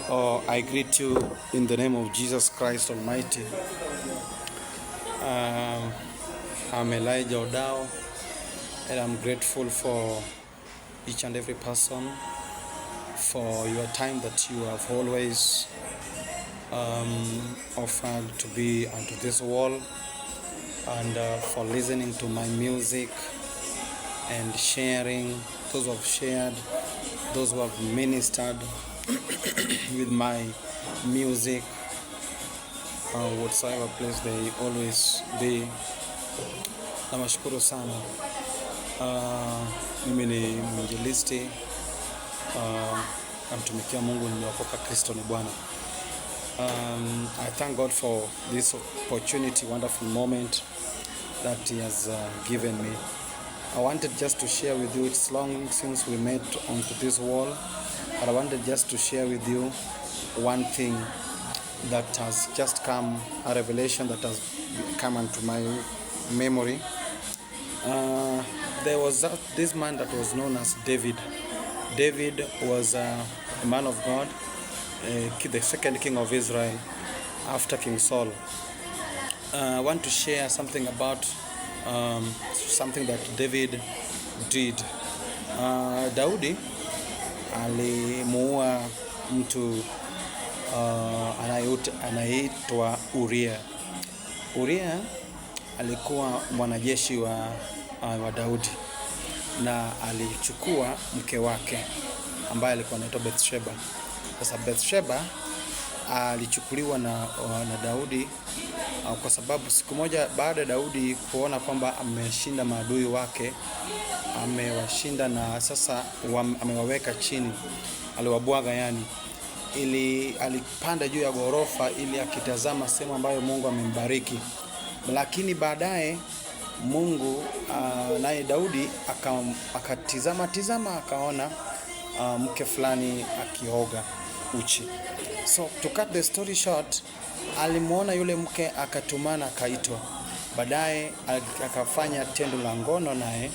Oh, I greet you in the name of Jesus Christ Almighty. Um, I'm Elijah Odao, and I'm grateful for each and every person for your time that you have always offered to be unto this wall, and for listening to my music and sharing, those who have shared, those who have ministered with my music, whatsoever place they always be. Nawashukuru sana. Mimi ni mwinjilisti, namtumikia Mungu, nimeokoka, Kristo ni Bwana. I thank God for this opportunity, wonderful moment that He has given me. I wanted just to share with you, it's long since we met onto this wall, but I wanted just to share with you one thing that has just come, a revelation that has come into my memory. There was this man that was known as David. David was a man of God, the second king of Israel after King Saul. I want to share something about something that David did. Daudi alimuua mtu anaitwa Uria. Uria alikuwa mwanajeshi wa Daudi, na alichukua mke wake ambaye alikuwa anaitwa Bathsheba. Sasa Bathsheba alichukuliwa na Daudi kwa sababu siku moja baada ya Daudi kuona kwamba ameshinda maadui wake, amewashinda na sasa amewaweka chini, aliwabwaga yani, ili alipanda juu ya ghorofa ili akitazama sehemu ambayo Mungu amembariki. Lakini baadaye Mungu naye Daudi akatizama akaona mke fulani akioga uchi. So to cut the story short, alimuona yule mke, akatumana, akaitwa. Baadaye akafanya tendo la ngono naye.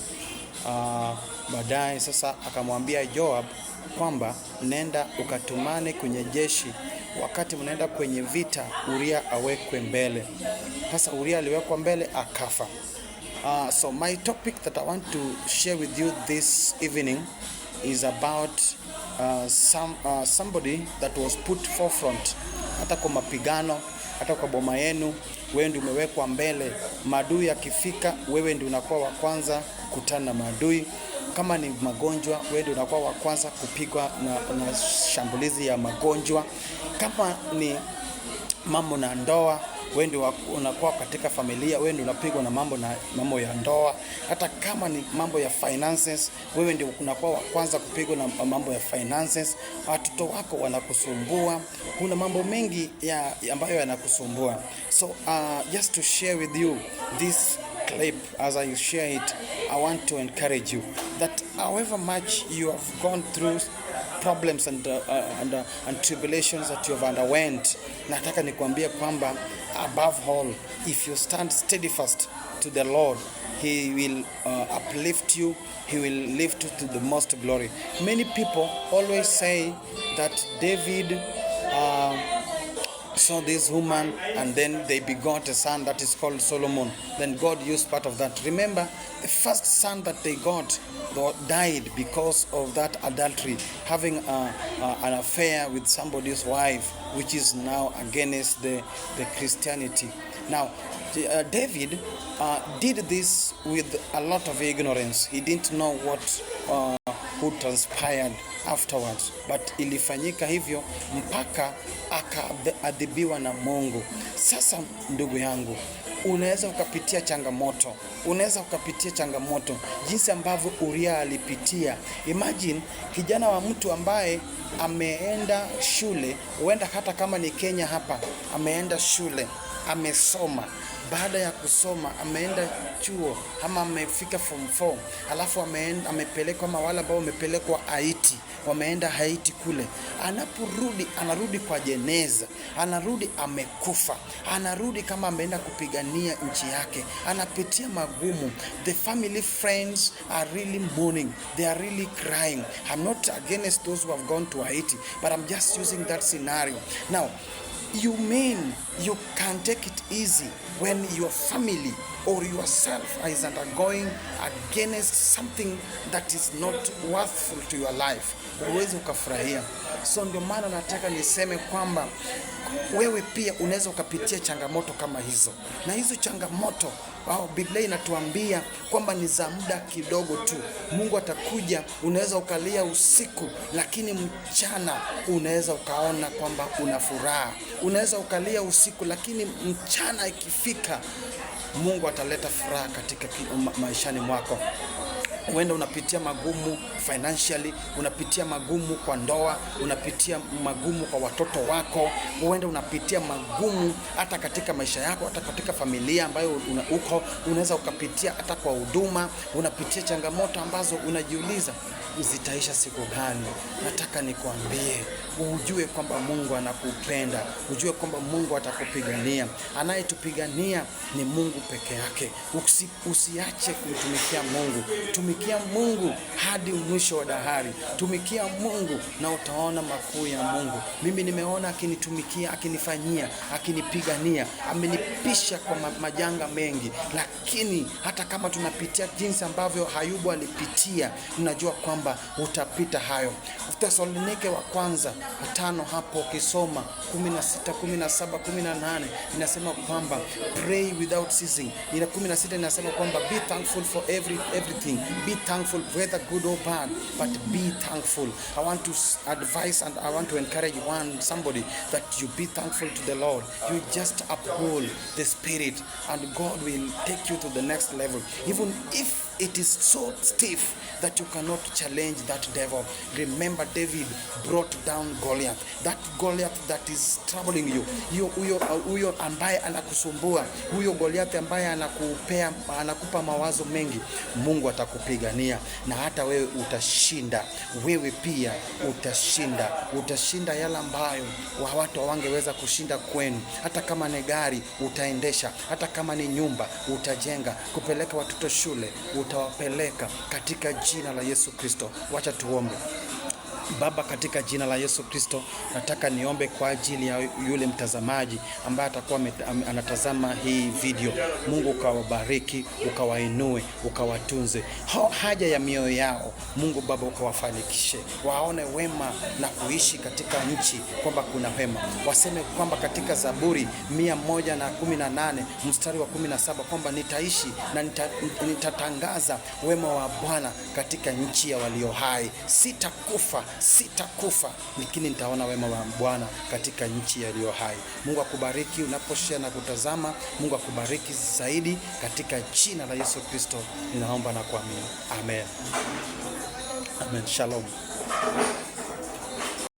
Baadaye sasa akamwambia Joab kwamba nenda ukatumane kwenye jeshi, wakati mnaenda kwenye vita Uria awekwe mbele. Sasa Uria aliwekwa mbele, akafa. So my topic that I want to share with you this evening is about somebody that was put forefront. Hata kwa mapigano, hata kwa boma yenu, wewe ndio umewekwa mbele. Maadui yakifika, wewe ndio unakuwa wa kwanza kukutana na maadui. Kama ni magonjwa, wewe ndio unakuwa wa kwanza kupigwa na shambulizi ya magonjwa. Kama ni mambo na ndoa, wewe ndio unakuwa katika familia, wewe ndio unapigwa na mambo ya ndoa. Hata kama ni mambo ya finances, wewe ndio unakuwa wa kwanza kupigwa na mambo ya finances. Watoto wako wanakusumbua, kuna mambo mengi ambayo yanakusumbua. So just to share with you this clip, as I share it, I want to encourage you that however much you have gone through problems and tribulations that you have underwent, nataka nikwambie kwamba above all, if you stand steadfast to the Lord, He will uplift you. He will lift you to the most glory. Many people always say that David saw this woman and then they begot a son that is called Solomon. Then God used part of that. Remember, the first son that they got died because of that adultery, having an affair with somebody's wife, which is now against the Christianity. Now, David did this with a lot of ignorance. He didn't know who transpired afterwards, but ilifanyika hivyo mpaka akaadhibiwa na Mungu. Sasa ndugu yangu, unaweza ukapitia changamoto jinsi ambavyo Uria alipitia. Imagine kijana wa mtu ambaye ameenda shule, huenda hata kama ni Kenya hapa, ameenda shule, amesoma. Baada ya kusoma ameenda chuo ama amefika form 4, alafu amepelekwa, ama wale ambao wamepelekwa Haiti, wameenda Haiti kule, anaporudi anarudi kwa jeneza, anarudi amekufa, anarudi kama ameenda kupigania nchi yake, anapitia magumu. The family friends are really mourning, they are really crying. I'm not against those who have gone to Haiti, but I'm just using that scenario. Now, you mean you can take it easy when your family or yourself is undergoing against something that is not worthful to your life? Huwezi ukafurahia. So ndio maana nataka niseme kwamba wewe pia unaweza ukapitia changamoto kama hizo, na hizo changamoto Biblia inatuambia kwamba ni za muda kidogo tu. Mungu atakuja, unaweza ukalia usiku, lakini mchana unaweza ukaona kwamba una furaha. Unaweza ukalia usiku, lakini mchana ikifika, Mungu ataleta furaha katika maishani mwako. Huenda unapitia magumu financially, unapitia magumu kwa ndoa, unapitia magumu kwa watoto wako, huenda unapitia magumu hata katika maisha yako, hata katika familia ambayo unaweza ukapitia hata kwa huduma, unapitia changamoto ambazo unajiuliza zitaisha siku gani. Nataka nikwambie, ujue kwamba Mungu anakupenda, ujue kwamba Mungu atakupigania. Anayetupigania ni Mungu peke yake. Usiache kumtumikia Mungu. Tumikia Mungu hadi mwisho wa dahari. Tumikia Mungu na utaona makuu ya Mungu. Mimi nimeona akinitumikia, akinifanyia, akinipigania, amenipisha kwa majanga mengi. Lakini hata kama tunapitia jinsi ambavyo Ayubu alipitia, tunajua kwamba utapita hayo. Thesalonike wa kwanza 5 hapo ukisoma 16, 17, 18 inasema kwamba pray without ceasing. Ina 16 inasema kwamba be thankful for everything. Be thankful whether good or bad, but be thankful. I want to advise and I want to encourage somebody that you be thankful to the Lord. You just uphold the spirit and God will take you to the next level. Even if it is so stiff that you cannot challenge that devil. Remember, David brought down Goliath. That Goliath that is troubling you. Huyo ambaye anakusumbua, huyo Goliath ambaye anakupa mawazo mengi, Mungu atakupigania na hata wewe utashinda. Wewe pia utashinda. Utashinda yale ambayo watu hawangeweza kushinda kwenu. Hata kama ni gari utaendesha, hata kama ni nyumba utajenga, kupeleka watoto shule utawapeleka katika jina la Yesu Kristo. Wacha tuombe. Baba, katika jina la Yesu Kristo, nataka niombe kwa ajili ya yule mtazamaji ambaye atakuwa anatazama hii video. Mungu ukawabariki, ukawainue, ukawatunze. Haja ya mioyo yao, Mungu Baba ukawafanikishe. Waone wema na kuishi katika nchi kwamba kuna wema. Waseme kwamba katika Zaburi 118 mstari wa 17 kwamba nitaishi na nitatangaza wema wa Bwana katika nchi ya walio hai. Sitakufa lakini nitaona wema wa Bwana katika nchi ya walio hai. Mungu akubariki unaposhare na kutazama. Mungu akubariki zaidi katika jina la Yesu Kristo ninaomba na kuamini. Amen. Amen. Shalom.